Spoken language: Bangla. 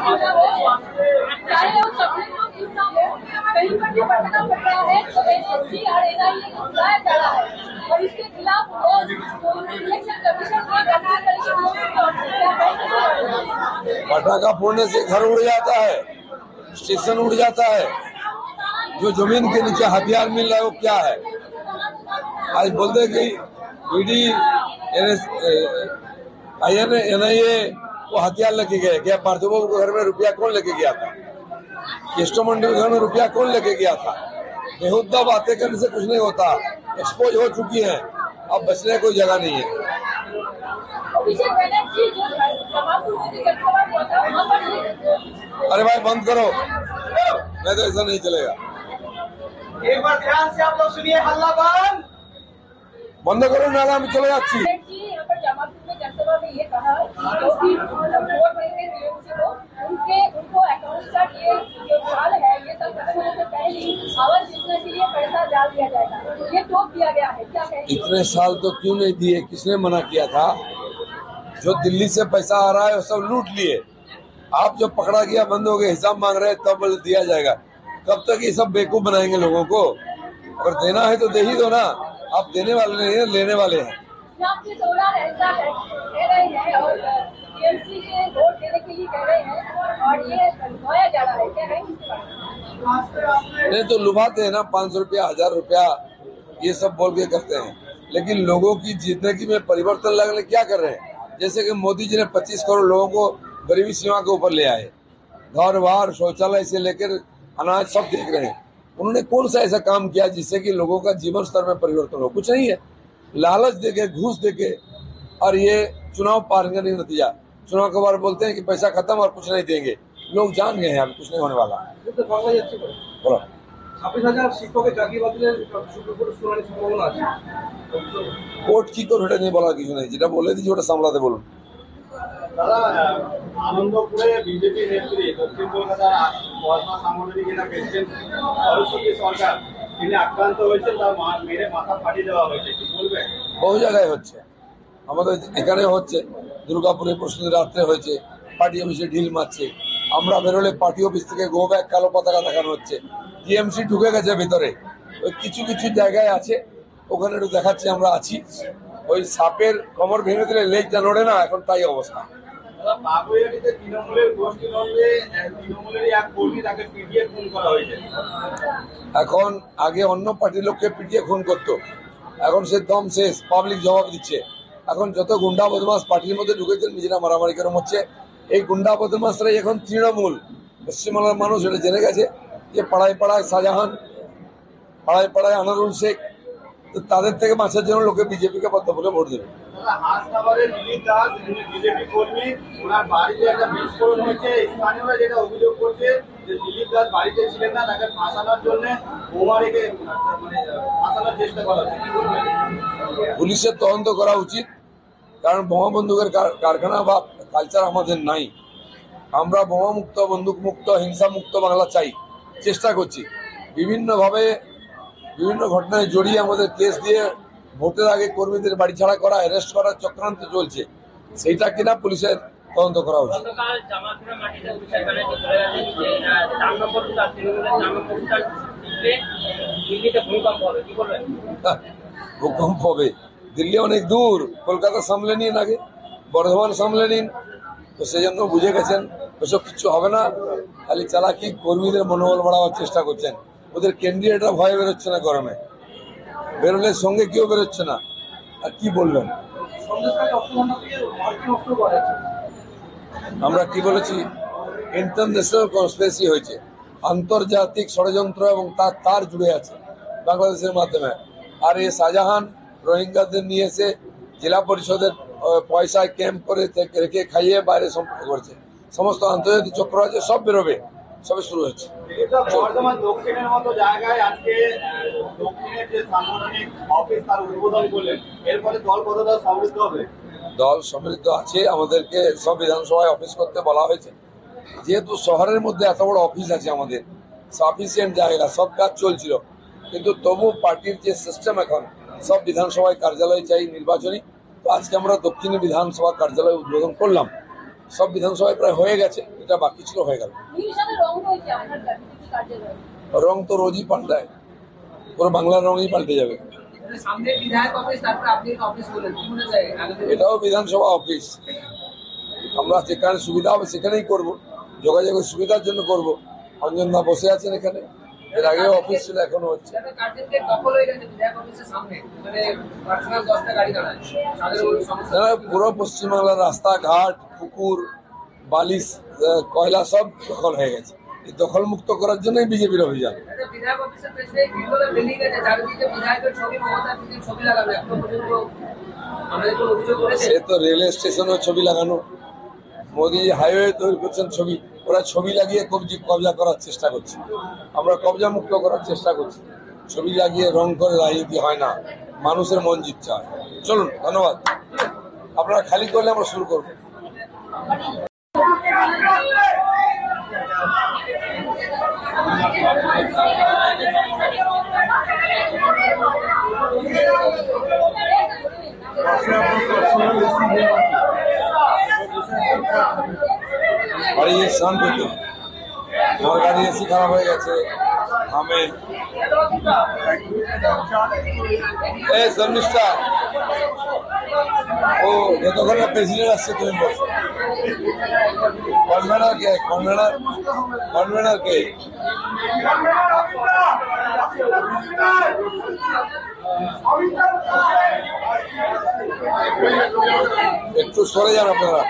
होना हो, चाहे वो सब्जेक्ट को क्यों ना हो, कहीं पर भी पढ़ना पड़ता है तो एसएससी और एनआईए को बुलाया जा रहा है और इसके खिलाफ वो इलेक्शन कमीशन को करने पटाखा फोड़ने से घर उड़ जाता है, स्टेशन उड़ जाता है। जो जमीन के नीचे हथियार मिल रहा है वो क्या है? आज बोलते कि ईडी एनआईए वो हथियार लेके गए। क्या पार्थिव बाबू के घर में रुपया कौन लेके गया था? केस्टो मंडी के घर में रुपया कौन लेके गया था? बेहुद्दा बातें करने से कुछ नहीं होता। एक्सपोज हो चुकी है, अब बचने कोई जगह नहीं है। अरे भाई बंद करो, नहीं तो ऐसा नहीं चलेगा। एक बार ध्यान से आप लोग सुनिए, हल्ला बंद करो, नाला में चले जाती। यहाँ पर जमालपुर में जनसभा में ये कहा कि जो भी वोट देंगे टीएमसी को, उनको अकाउंट का ये जो साल है ये सब खत्म होने से पहले आवाज जीतने के लिए पैसा डाल दिया जाएगा, ये टोक दिया गया है। क्या कहेंगे? इतने साल तो क्यों नहीं दिए? किसने मना किया था? जो दिल्ली से पैसा आ रहा है वो सब लूट लिए। आप जब पकड़ा गया, बंद हो गए, हिसाब मांग रहे तब दिया जाएगा। कब तक ये सब बेवकूफ बनाएंगे लोगों को? अगर देना है तो दे ही दो ना। आप देने वाले नहीं है, लेने वाले हैं। आपके दौरान ऐसा कह रहे हैं और टीएमसी के वोट देने के लिए कह रहे हैं और ये लुभाया जा रहा है, क्या है? नहीं तो लुभाते हैं ना, 500 रुपया, 1000 रुपया, ये सब बोल के करते हैं। लेकिन लोगों की जिंदगी में परिवर्तन लाने क्या कर रहे हैं? जैसे कि मोदी जी ने 25 करोड़ लोगों को गरीबी सीमा के ऊपर ले आए, घर बार शौचालय से लेकर अनाज सब देख रहे हैं। उन्होंने कौन सा ऐसा काम किया जिससे कि लोगों का जीवन स्तर में परिवर्तन हो? कुछ नहीं है। लालच देके, घूस देके, और ये चुनाव पार करने का नतीजा। चुनाव के बाद बोलते हैं कि पैसा खत्म और कुछ नहीं देंगे। लोग जान गए हैं अभी कुछ नहीं होने वाला। बोलो 26,000 শিক্ষকের চাকরি বাতিলের সুপ্রিম কোর্টে শুনানির সম্ভাবনা আছে। কোর্ট কি করে ওটা নিয়ে বলার কিছু নেই, যেটা বলে দিচ্ছি ওটা সামলাতে বলুন। দাদা, আনন্দপুরে বিজেপি নেত্রী দক্ষিণ কলকাতার মহাত্মা সাংগঠনিক জেলা প্রেসিডেন্ট সরস্বতী সরকার তিনি আক্রান্ত হয়েছেন, তার মেরে মাথা ফাটিয়ে দেওয়া হয়েছে, কি বলবেন? বহু জায়গায় হচ্ছে, আমাদের এখানে হচ্ছে, দুর্গাপুরে পরশু রাত্রে হয়েছে, পার্টি অফিসে ঢিল মারছে। আমরা বেরোলে পার্টি অফিস থেকে গো ব্যাগ, কালো পতাকা দেখানো হচ্ছে। টিএমসি ঢুকে গেছে ভিতরে, ওই কিছু কিছু জায়গায় আছে, ওখানে একটু দেখাচ্ছে আমরা আছি। ওই সাপের কোমর ভেঙে দিলে লেজটা নড়ে না, এখন তাই অবস্থা। বাগুইআটিতে তৃণমূলের গোষ্ঠীদ্বন্দ্বে তৃণমূলেরই এক কর্মী তাকে পিটিয়ে খুন করা হয়েছে। এখন আগে অন্য পার্টির লোককে পিটিয়ে খুন করতো, এখন সে দম শেষ, পাবলিক জবাব দিচ্ছে। এখন যত গুন্ডা বদমাস পার্টির মধ্যে ঢুকেছে, নিজেরা মারামারি করে মরছে। এই গুন্ডা বদমাসরাই এখন তৃণমূল। পশ্চিমবাংলার মানুষ এটা জেনে গেছে যে পাড়ায় পাড়ায় শাহজাহান, পাড়ায় পাড়ায় আনারুল শেখ, তো তাদের থেকে বাঁচার জন্য লোকে বিজেপিকে বদ্ধ বলে ভোট দেবে। হাসনাবাদের দিলীপ দাস বিজেপি কর্মী, ওনার বাড়িতে একটা বিস্ফোরণ হয়েছে। স্থানীয়রা যেটা অভিযোগ করছে যে দিলীপ দাস বাড়িতে ছিলেন না, তাকে ফাঁসানোর জন্য বোমা রেখে ফাঁসানোর চেষ্টা করা হচ্ছে, কি করবেন? পুলিশের তদন্ত করা উচিত, কারণ বোমা বন্দুকের কারখানা বা কালচার আমাদের নাই। আমরা বোমা মুক্ত, বন্দুক মুক্ত, হিংসা মুক্ত বাংলা চাই, চেষ্টা করছি। বিভিন্নভাবে বিভিন্ন ঘটনায় জড়িয়ে আমাদের কেস দিয়ে ভোটের আগে কর্মীদের বাড়ি ছাড়া করা, অ্যারেস্ট করার চক্রান্ত চলছে। সেইটা কিনা পুলিশের তদন্ত করা উচিত। ভূকম্প হবে, দিল্লি অনেক দূর, কলকাতা সামলে নিন, আগে বর্ধমান সামলে নিন। তো সেই জন্য বুঝে গেছেন ওসব কিচ্ছু হবে না, খালি চালাকি কর্মীদের মনোবল বাড়াবার চেষ্টা করছেন। ওদের ক্যান্ডিডেটরা ভয়ে বেরোচ্ছে না, গরমে বেরোলে সঙ্গে কেউ বেরোচ্ছে না। আর কি বলবেন? আমরা কি বলেছি? ইন্টারন্যাশনাল কনস্পিরেসি হয়েছে, আন্তর্জাতিক ষড়যন্ত্র এবং তার জুড়ে আছে বাংলাদেশের মাধ্যমে। আর এই শাহজাহান রোহিঙ্গাদের নিয়ে এসে জেলা পরিষদের পয়সায় ক্যাম্প করে রেখে খাইয়ে বাইরে সম্পর্ক করছে। সমস্ত আন্তর্জাতিক চক্র আছে, সব বেরোবে, সবে শুরু হচ্ছে। বর্ধমান দক্ষিণের মতো জায়গায় আজকে দক্ষিণের যে সাংগঠনিক অফিস তার উদ্বোধন করলেন, এরপরে দল কতটা সমৃদ্ধ হবে? দল সমৃদ্ধ আছে, আমাদেরকে সব বিধানসভায় অফিস করতে বলা হয়েছে। যেহেতু শহরের মধ্যে এত বড় অফিস আছে আমাদের, সাফিসিয়েন্ট জায়গা, সব কাজ চলছিল, কিন্তু তবু পার্টির যে সিস্টেম এখন সব বিধানসভায় কার্যালয় চাই নির্বাচনী। তো আজকে আমরা দক্ষিণে বিধানসভা কার্যালয় উদ্বোধন করলাম। সব বিধানসভায় প্রায় হয়ে গেছে, এটা বাকি ছিল হয়ে গেল। নীল সাথে রং হয়েছে আপনার বিজেপি কার্যালয়। রং তো রোজই পাল্টায়, পুরো বাংলার রঙই পাল্টে যাবে। সামনে বিধায়ক অফিস, তারপর আপনি অফিস বলেন, কি মনে হয়? এটাও বিধানসভা অফিস, আমরা যেখানে সুবিধা হবে সেখানেই করব, যোগাযোগের সুবিধার জন্য করব। অঞ্জনদা বসে আছেন এখানে, এর আগেও অফিস ছিল, এখনো হচ্ছে। না, পুরো পশ্চিমবাংলার রাস্তাঘাট, পুকুর, বালিশ, কয়লা সব দখল হয়ে গেছে। এই দখল মুক্ত করার জন্যই বিজেপির অভিযান। সে তো রেল স্টেশনেও ছবি লাগানো, মোদী হাইওয়ে তৈরি করছেন ছবি, ওরা ছবি লাগিয়ে কবজা করার চেষ্টা করছে। আমরা কবজা মুক্ত করার চেষ্টা করছি। ছবি লাগিয়ে রং করে রাজনীতি হয় না, মানুষের মন জিততে হয়। চলুন, ধন্যবাদ। আপনারা খালি করলে আমরা শুরু করবো। বাড়ি স্নান করতে, আমার গাড়ি এসি খারাপ হয়ে গেছে। আমি শর্মিষ্ঠা, ও যতক্ষণ প্রেসিডেন্ট আসছে তুমি বসো। কনভেনার কে? কনভেনার কে? একটু সরে যান আপনারা।